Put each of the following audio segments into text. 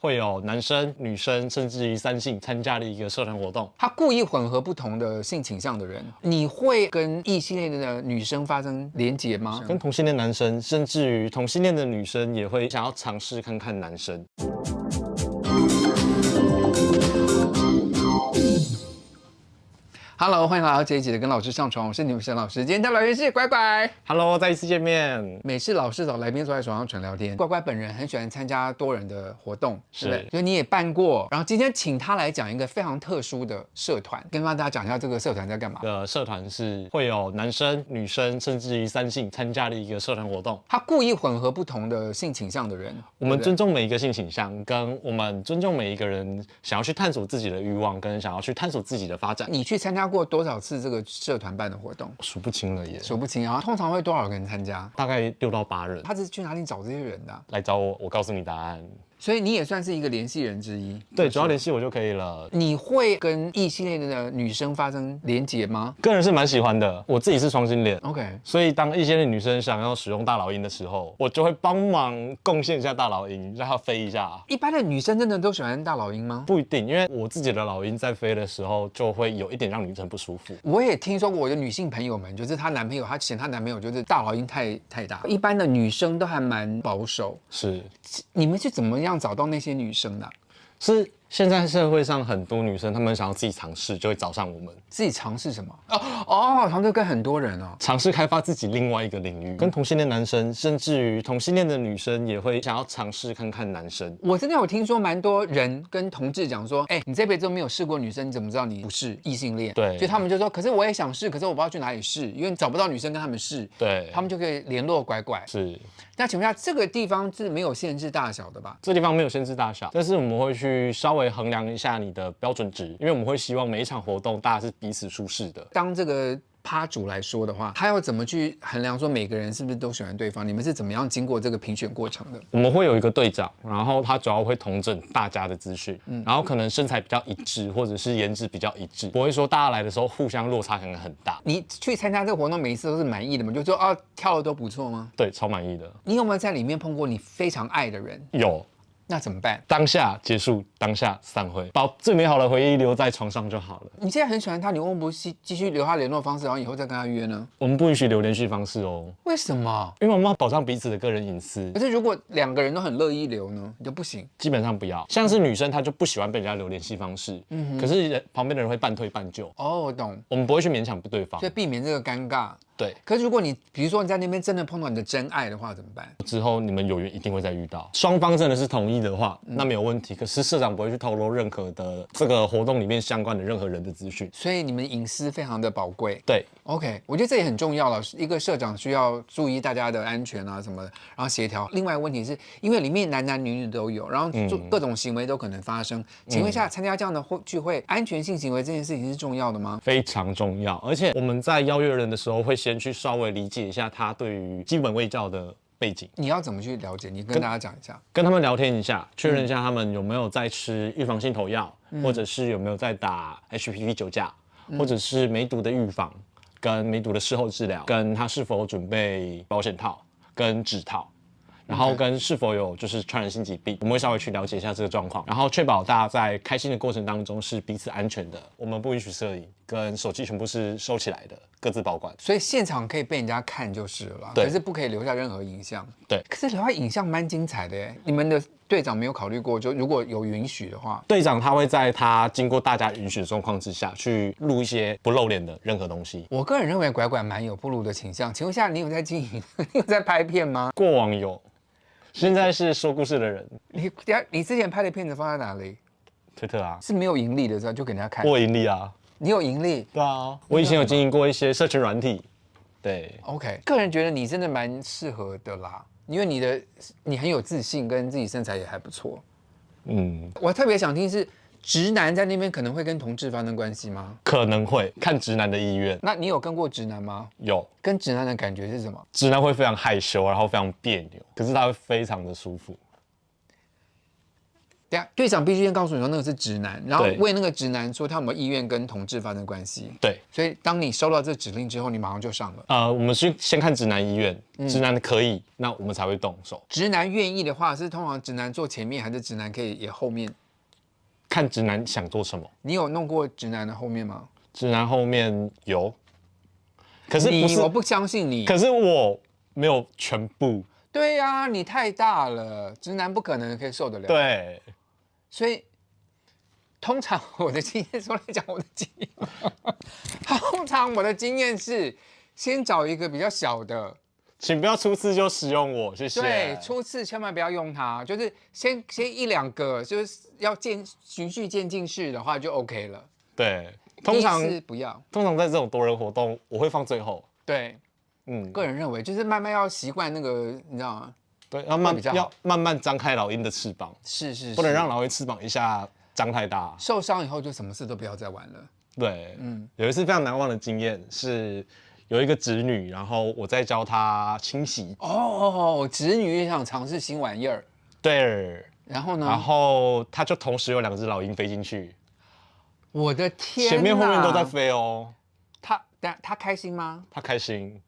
会有男生、女生，甚至于三性参加的一个社团活动。他故意混合不同的性倾向的人，你会跟异性恋的女生发生连结吗？跟同性恋男生，甚至于同性恋的女生也会想要尝试看看男生。Hello， 欢迎来到这一集的《跟老师上床》，我是你们沈老师。今天的来宾是乖乖。Hello， 再一次见面。每次老师找来宾坐在床上纯聊天，乖乖本人很喜欢参加多人的活动，对不对？所以你也办过。然后今天请他来讲一个非常特殊的社团，跟大家讲一下这个社团在干嘛。社团是会有男生、女生，甚至于三性参加的一个社团活动。他故意混合不同的性倾向的人，我们尊重每一个性倾向，跟我们尊重每一个人想要去探索自己的欲望，跟想要去探索自己的发展。你去参加过多少次这个社团办的活动？数不清了耶，数不清啊！通常会多少个人参加？大概6到8人。他是去哪里找这些人的？来找我，我告诉你答案。所以你也算是一个联系人之一。对，只要联系我就可以了。你会跟异性恋的女生发生连结吗？个人是蛮喜欢的，我自己是双性恋。OK， 所以当异性恋女生想要使用大老鹰的时候，我就会帮忙贡献一下大老鹰，让它飞一下。一般的女生真的都喜欢大老鹰吗？不一定，因为我自己的老鹰在飞的时候就会有一点让女生不舒服。我也听说过我的女性朋友们，就是她男朋友，她嫌她男朋友就是大老鹰太大。一般的女生都还蛮保守。是，你们是怎么样找到那些女生的啊？是现在社会上很多女生，她们想要自己尝试，就会找上我们。自己尝试什么？尝试跟很多人哦，尝试开发自己另外一个领域。跟同性恋男生，甚至于同性恋的女生也会想要尝试看看男生。我真的有听说蛮多人跟同志讲说，你这辈子都没有试过女生，你怎么知道你不是异性恋？对，所以他们就说，可是我也想试，可是我不知道去哪里试，因为找不到女生跟他们试。对，他们就可以联络拐拐。是。那请问一下，这个地方是没有限制大小的吧？这地方没有限制大小，但是我们会去稍微衡量一下你的标准值，因为我们会希望每一场活动大家是彼此舒适的。当这个趴主来说的话，他要怎么去衡量说每个人是不是都喜欢对方？你们是怎么样经过这个评选过程的？我们会有一个队长，然后他主要会统整大家的资讯，然后可能身材比较一致，或者是颜值比较一致，不会说大家来的时候互相落差可能很大。你去参加这个活动，每一次都是满意的吗？就说跳的都不错吗？对，超满意的。你有没有在里面碰过你非常爱的人？有。那怎么办？当下结束，当下散会，把最美好的回忆留在床上就好了。你现在很喜欢他，你为什么不继续留他联络方式，然后以后再跟他约呢？我们不允许留联系方式哦。为什么？因为我们要保障彼此的个人隐私。可是如果2个人都很乐意留呢，你就不行。基本上不要。像是女生，她就不喜欢被人家留联系方式，可是旁边的人会半推半就。哦，我懂。我们不会去勉强对方，所以避免这个尴尬。对。可是如果你比如说你在那边真的碰到你的真爱的话，怎么办？之后你们有缘一定会再遇到。双方真的是同意的话，那没有问题。可是社长不会去透露任何的这个活动里面相关的任何人的资讯，所以你们隐私非常的宝贵。对。OK， 我觉得这也很重要了。一个社长需要注意大家的安全啊什么的，然后协调。另外问题是因为里面男男女女都有，然后各种行为都可能发生。请问一下，参加这样的聚会，安全性行为这件事情是重要的吗？非常重要。而且我们在邀约人的时候，会先去稍微理解一下他对于基本卫教的背景。你要怎么去了解？你跟大家讲一下。跟他们聊天一下，确认一下他们有没有在吃预防性投药，或者是有没有在打 HPV 酒驾，或者是梅毒的预防。跟梅毒的事后治疗，跟他是否准备保险套跟指套，然后跟是否有就是传染性疾病，我们会稍微去了解一下这个状况，然后确保大家在开心的过程当中是彼此安全的。我们不允许摄影，跟手机全部是收起来的，各自保管。所以现场可以被人家看就是了啦，可是不可以留下任何影像。对，可是留下影像蛮精彩的耶。你们的队长没有考虑过，就如果有允许的话，队长他会在他经过大家允许的状况之下去录一些不露脸的任何东西。我个人认为拐拐蛮有暴露的倾向。请问一下，你有在经营？你有在拍片吗？过往有，现在是说故事的人。你之前拍的片子放在哪里？推特啊，是没有盈利的，就给人家看。我有盈利啊。你有盈利？对啊，我以前有经营过一些社群软体。对 ，OK， 个人觉得你真的蛮适合的啦。因为你很有自信，跟自己身材也还不错。我特别想听是直男在那边可能会跟同志发生关系吗？可能会看直男的意愿。那你有跟过直男吗？有。跟直男的感觉是什么？直男会非常害羞，然后非常别扭，可是他会非常的舒服。等下队长必须先告诉你说那个是直男，然后对为那个直男说他有没有意愿跟同志发生关系。对，所以当你收到这指令之后，你马上就上了。我们先看直男意愿，直男可以，那我们才会动手。直男愿意的话，是通常直男坐前面，还是直男可以也后面？看直男想做什么。你有弄过直男的后面吗？直男后面有，可是不是我不相信你。可是我没有全部。对呀、你太大了，直男不可能可以受得了。对，所以通常我的经验，说来讲我的经验，通常我的经验是先找一个比较小的，请不要初次就使用我，谢谢。对，初次千万不要用它，就是先一两个，就是要循序渐进式的话就 OK 了。对，通常第一次不要，通常在这种多人活动，我会放最后。对，个人认为就是慢慢要习惯那个，你知道吗？对，比较好要慢慢张开老鹰的翅膀，是，不能让老鹰翅膀一下张太大。受伤以后就什么事都不要再玩了。对，有一次非常难忘的经验是，有一个侄女，然后我在教她清洗。侄女也想尝试新玩意儿。对，然后呢？然后她就同时有2只老鹰飞进去，我的天，前面后面都在飞哦。她开心吗？她开心，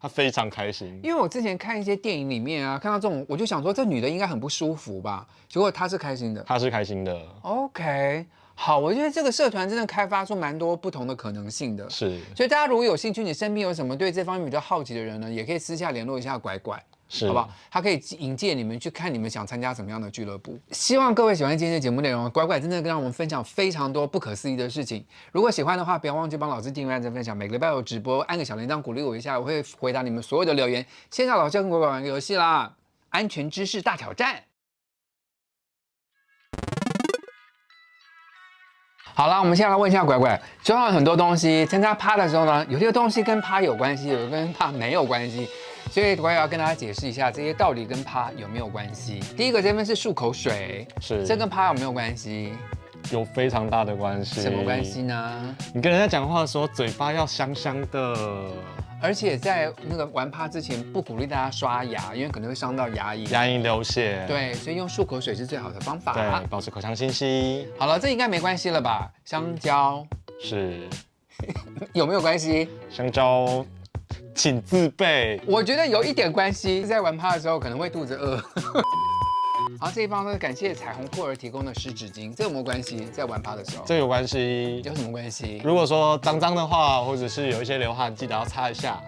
她非常开心。因为我之前看一些电影里面啊，看到这种，我就想说这女的应该很不舒服吧，结果她是开心的。她是开心的。OK， 好，我觉得这个社团真的开发出蛮多不同的可能性的。是，所以大家如果有兴趣，你身边有什么对这方面比较好奇的人呢，也可以私下联络一下拐拐。是，好不好？他可以引荐你们去看你们想参加什么样的俱乐部。希望各位喜欢今天的节目内容，拐拐真的跟我们分享非常多不可思议的事情。如果喜欢的话，不要忘记帮老师订阅、按赞、分享。每个礼拜有直播，按个小铃铛鼓励我一下，我会回答你们所有的留言。线上老师要跟拐拐玩个游戏啦，安全知识大挑战。好了，我们现在来问一下拐拐，桌上有很多东西，参加趴的时候呢，有些东西跟趴有关系，有的跟趴没有关系。所以我也要跟大家解释一下，这些到底跟趴有没有关系。第一个这边是漱口水，是，这跟趴有没有关系？有非常大的关系。什么关系呢？你跟人家讲话的时候，嘴巴要香香的。而且在那个玩趴之前，不鼓励大家刷牙，因为可能会伤到牙龈，牙龈流血。对，所以用漱口水是最好的方法。对，保持口腔清晰。好了，这应该没关系了吧？香蕉是，有没有关系？香蕉。请自备。我觉得有一点关系，在玩趴的时候可能会肚子饿。好，这一方呢，感谢彩虹酷儿提供的湿纸巾，这有没有关系？在玩趴的时候，这有关系。有什么关系？如果说脏脏的话，或者是有一些流汗，记得要擦一下。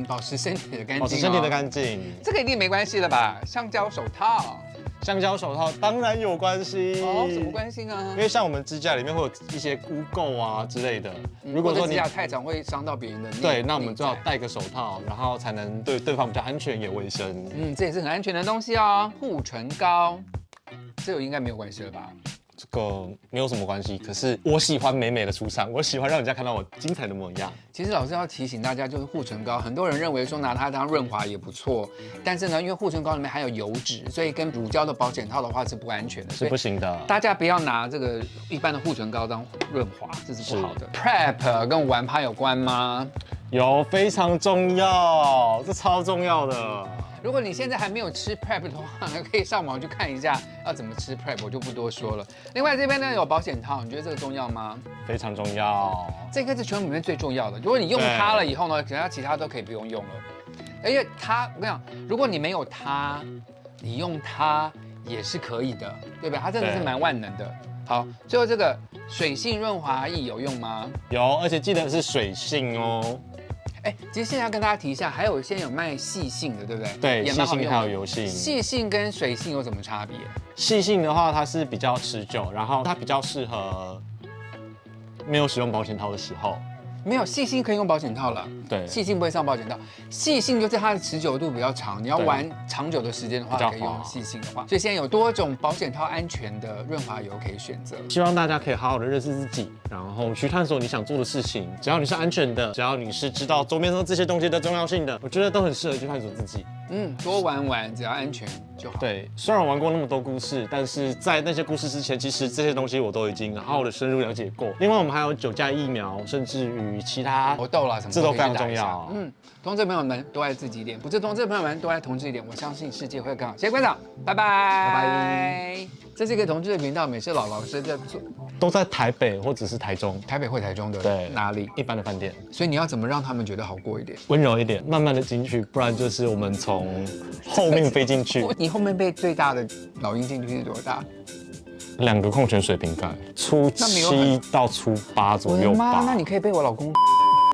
保持身体的干净。保持身体的干净。这个一定没关系了吧？橡胶手套。橡胶手套当然有关系什么关系呢？因为像我们指甲里面会有一些污垢啊之类的。如果说指甲太长会伤到别人的，对，那我们最好戴个手套，然后才能对对方比较安全也卫生。这也是很安全的东西哦。护唇膏，这个应该没有关系了吧？这个没有什么关系，可是我喜欢美美的出场，我喜欢让人家看到我精彩的模样。其实老师要提醒大家，就是护唇膏，很多人认为说拿它当润滑也不错，但是呢，因为护唇膏里面含有油脂，所以跟乳胶的保险套的话是不安全的，是不行的。大家不要拿这个一般的护唇膏当润滑，这是不好的。Prep 跟玩趴有关吗？有，非常重要，这超重要的。如果你现在还没有吃 Prep 的话，可以上网去看一下要怎么吃 Prep， 我就不多说了。另外这边呢有保险套，你觉得这个重要吗？非常重要，这个是全部里面最重要的。如果你用它了以后呢，其他都可以不用用了。而且它，我跟你讲，如果你没有它，你用它也是可以的，对吧？它真的是蛮万能的。好，最后这个水性润滑液有用吗？有，而且记得是水性哦。其实现在要跟大家提一下，还有现在有卖细性的，对不对？对，细性还有油性。细性跟水性有什么差别？细性的话，它是比较持久，然后它比较适合没有使用保险套的时候。没有，细性可以用保险套了。对，细性不会上保险套，细性就是它的持久度比较长，你要玩长久的时间的话，可以用细性的话。所以现在有多种保险套安全的润滑油可以选择。希望大家可以好好的认识自己，然后去探索你想做的事情。只要你是安全的，只要你是知道周边上这些东西的重要性的，我觉得都很适合去探索自己。多玩玩，只要安全就好。对，虽然我玩过那么多故事，但是在那些故事之前，其实这些东西我都已经好好的深入了解过。另外，我们还有9价疫苗，甚至于其他猴痘啦什么，这都非常重要。同志朋友们多爱自己一点，不是同志朋友们多爱同志一点，我相信世界会更好。谢谢馆长，拜拜，拜拜。这是一个同志的频道，每次老师在做，都在台北或者是台中，台北或台中的对，哪里？一般的饭店，所以你要怎么让他们觉得好过一点？温柔一点，慢慢的进去，不然就是我们从后面飞进去。你后面被最大的老鹰进去是多大2个矿泉水瓶盖，初7到初8左右吧。那你可以被我老公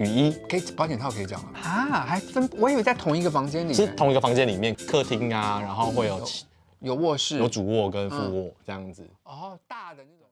雨衣可以保险套可以这样吗？啊，还分？我以为在同一个房间里。是同一个房间里面，客厅啊，然后会有有卧室，有主卧跟副卧这样子。哦，大的那种。